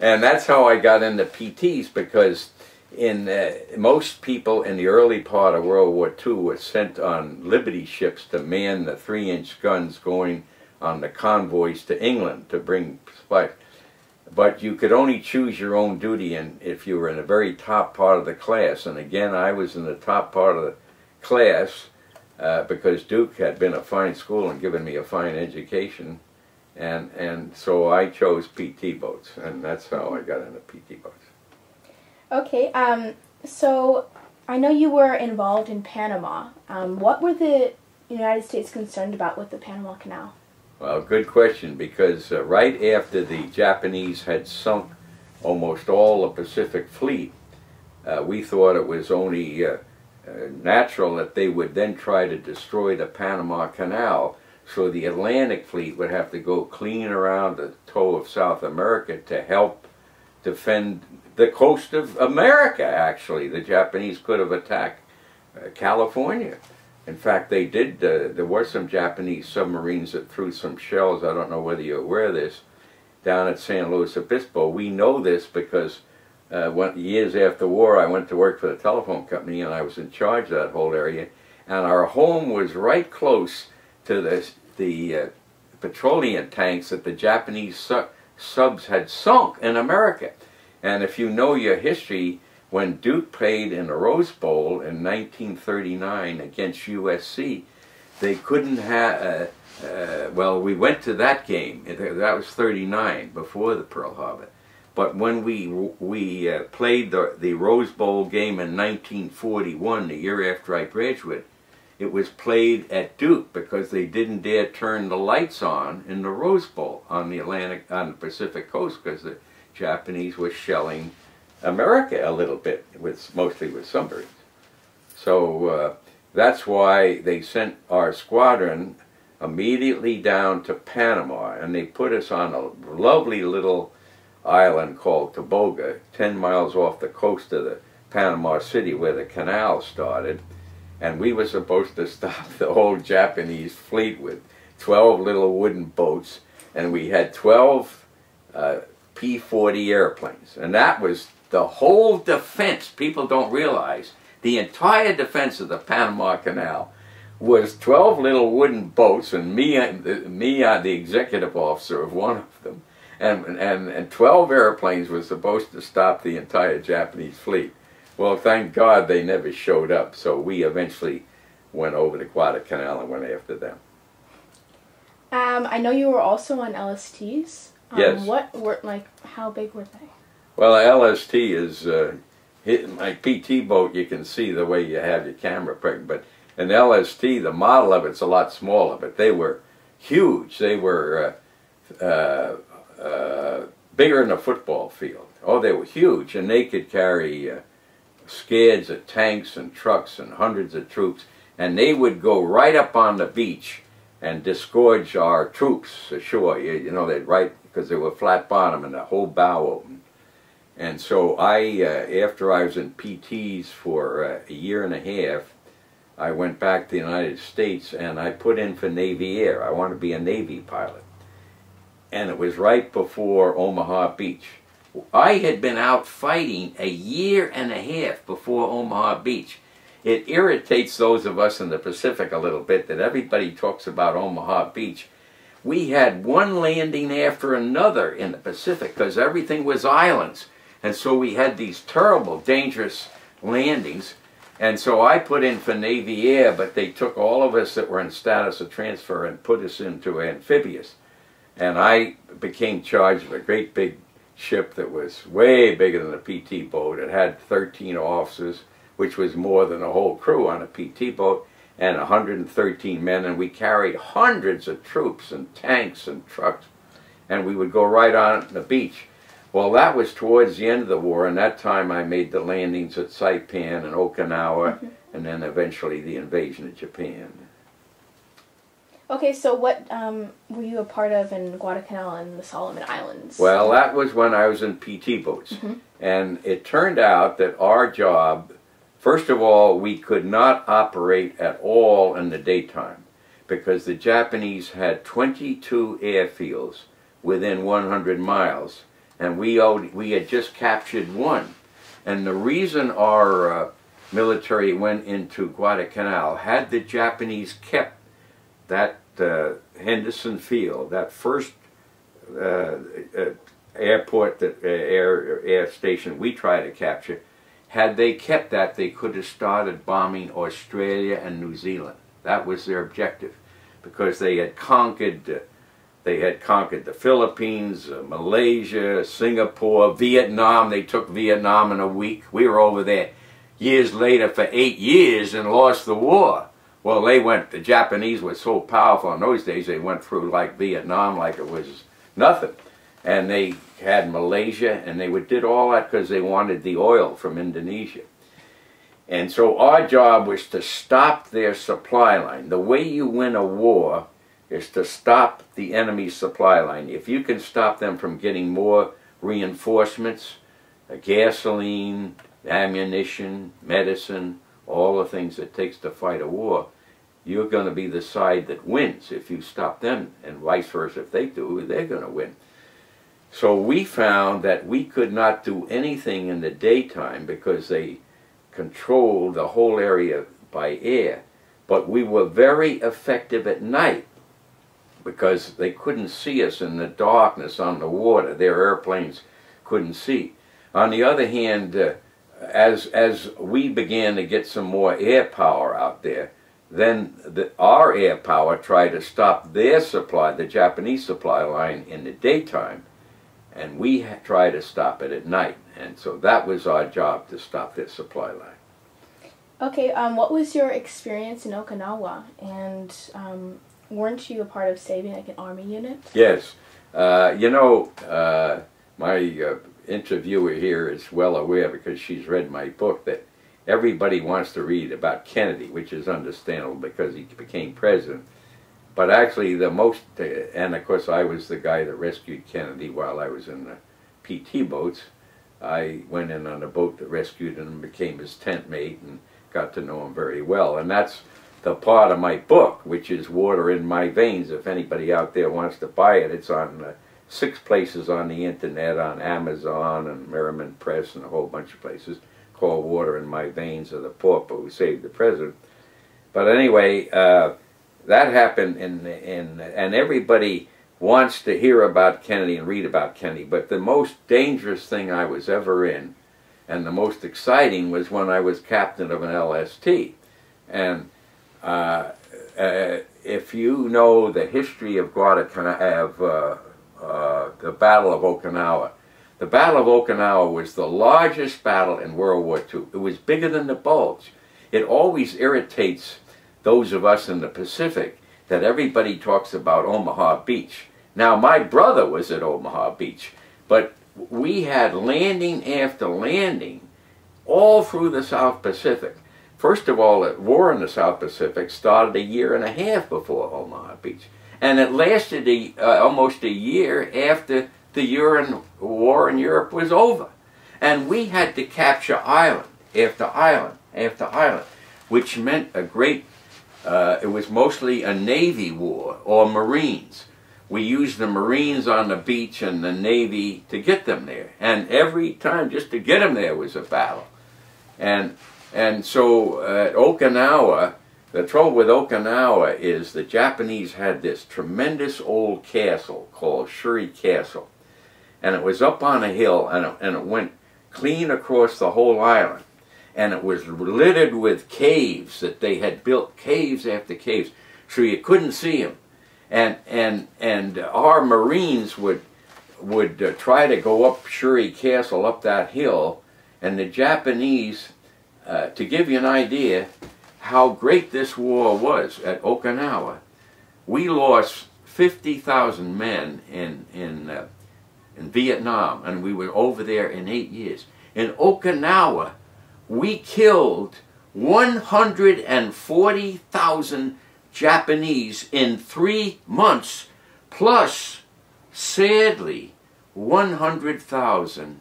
And that's how I got into PTs, because in most people in the early part of World War II were sent on Liberty ships to man the 3-inch guns going on the convoys to England to bring supplies. But you could only choose your own duty if you were in the very top part of the class. And again, I was in the top part of the class because Duke had been a fine school and given me a fine education. And so I chose PT boats, and that's how I got into PT boats. Okay, so I know you were involved in Panama. What were the United States concerned about with the Panama Canal? Well, good question, because right after the Japanese had sunk almost all the Pacific Fleet, we thought it was only natural that they would then try to destroy the Panama Canal, so the Atlantic Fleet would have to go clean around the toe of South America to help defend the coast of America, actually. The Japanese could have attacked California. In fact, they did. There were some Japanese submarines that threw some shells, I don't know whether you're aware of this, down at San Luis Obispo. We know this because years after the war, I went to work for the telephone company, and I was in charge of that whole area. And our home was right close to the petroleum tanks that the Japanese subs had sunk in America. And if you know your history, when Duke played in the Rose Bowl in 1939 against USC, they couldn't have, well, we went to that game. That was 39, before the Pearl Harbor. But when we played the Rose Bowl game in 1941, the year after I graduated, it was played at Duke because they didn't dare turn the lights on in the Rose Bowl on the Pacific coast, because the Japanese were shelling America a little bit, mostly with submarines. So that's why they sent our squadron immediately down to Panama, and they put us on a lovely little island called Toboga, 10 miles off the coast of the Panama City where the canal started. And we were supposed to stop the whole Japanese fleet with 12 little wooden boats, and we had 12 P-40 airplanes. And that was the whole defense. People don't realize the entire defense of the Panama Canal was 12 little wooden boats, and me, the executive officer of one of them, and 12 airplanes were supposed to stop the entire Japanese fleet. Well, thank God they never showed up, so we eventually went over the Guadalcanal and went after them. I know you were also on LSTs. Yes. How big were they? Well, a LST is, like PT boat, you can see the way you have your camera pregnant, but an LST, the model of it's a lot smaller, but they were huge. They were bigger than a football field. Oh, they were huge, and they could carry scads of tanks and trucks and hundreds of troops, and they would go right up on the beach and disgorge our troops ashore. You know, they'd because they were flat bottom and the whole bow open. And so after I was in PTs for a year and a half, I went back to the United States and I put in for Navy Air. I wanted to be a Navy pilot. And it was right before Omaha Beach. I had been out fighting a year and a half before Omaha Beach. It irritates those of us in the Pacific a little bit that everybody talks about Omaha Beach. We had one landing after another in the Pacific because everything was islands. And so we had these terrible, dangerous landings. And so I put in for Navy Air, but they took all of us that were in status of transfer and put us into amphibious. And I became charged of a great big ship that was way bigger than a PT boat. It had 13 officers, which was more than a whole crew on a PT boat, and 113 men, and we carried hundreds of troops and tanks and trucks, and we would go right on the beach. Well, that was towards the end of the war, and that time I made the landings at Saipan and Okinawa, and then eventually the invasion of Japan. Okay, so what were you a part of in Guadalcanal and the Solomon Islands? Well, that was when I was in PT boats. And it turned out that our job, first of all, we could not operate at all in the daytime because the Japanese had 22 airfields within 100 miles. and we had just captured one. And the reason our military went into Guadalcanal, had the Japanese kept that Henderson Field, that first airport, air station we tried to capture, had they kept that, they could have started bombing Australia and New Zealand. That was their objective, because they had conquered the Philippines, Malaysia, Singapore, Vietnam. They took Vietnam in a week. We were over there years later for 8 years and lost the war. Well, the Japanese were so powerful in those days, they went through like Vietnam like it was nothing. And they had Malaysia, and they did all that because they wanted the oil from Indonesia. And so our job was to stop their supply line. The way you win a war is to stop the enemy's supply line. If you can stop them from getting more reinforcements, gasoline, ammunition, medicine, all the things it takes to fight a war, you're going to be the side that wins if you stop them, and vice versa. If they do, they're going to win. So we found that we could not do anything in the daytime because they controlled the whole area by air, but we were very effective at night because they couldn't see us in the darkness on the water. Their airplanes couldn't see. On the other hand, as we began to get some more air power out there, then our air power tried to stop their supply, the Japanese supply line, in the daytime, and we tried to stop it at night. And so that was our job, to stop their supply line. Okay, what was your experience in Okinawa, and weren't you a part of saving like an army unit? Yes. You know, my interviewer here is well aware, because she's read my book, that everybody wants to read about Kennedy, which is understandable because he became president. But actually the most, and of course I was the guy that rescued Kennedy while I was in the PT boats. I went in on a boat that rescued him and became his tent mate and got to know him very well. And that's the part of my book, which is Water in My Veins. If anybody out there wants to buy it, it's on 6 places on the internet, on Amazon and Merriman Press and a whole bunch of places, called Water in My Veins, of the pauper who saved the president. But anyway, that happened, and everybody wants to hear about Kennedy and read about Kennedy, but the most dangerous thing I was ever in, and the most exciting, was when I was captain of an LST. And if you know the history of Guadalcanal, the Battle of Okinawa, the Battle of Okinawa was the largest battle in World War II. It was bigger than the Bulge. It always irritates those of us in the Pacific that everybody talks about Omaha Beach. Now, my brother was at Omaha Beach, but we had landing after landing all through the South Pacific. First of all, the war in the South Pacific started 1.5 years before Omaha Beach, and it lasted almost a year after the war in Europe was over. And we had to capture island after island after island, which meant a great, it was mostly a Navy war, or Marines. We used the Marines on the beach and the Navy to get them there. And every time, just to get them there was a battle. And so at Okinawa, the trouble with Okinawa is the Japanese had this tremendous old castle called Shuri Castle. And it was up on a hill, and it went clean across the whole island. And it was littered with caves that they had built, caves after caves, so you couldn't see them. And our Marines would try to go up Shuri Castle, up that hill, and the Japanese, to give you an idea how great this war was at Okinawa, we lost 50,000 men in Vietnam, and we were over there in 8 years. In Okinawa, we killed 140,000 Japanese in 3 months, plus, sadly, 100,000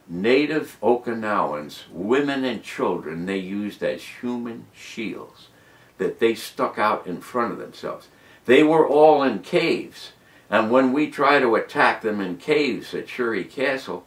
native Okinawans, women and children, they used as human shields that they stuck out in front of themselves. They were all in caves, And when we try to attack them in caves at Shuri Castle,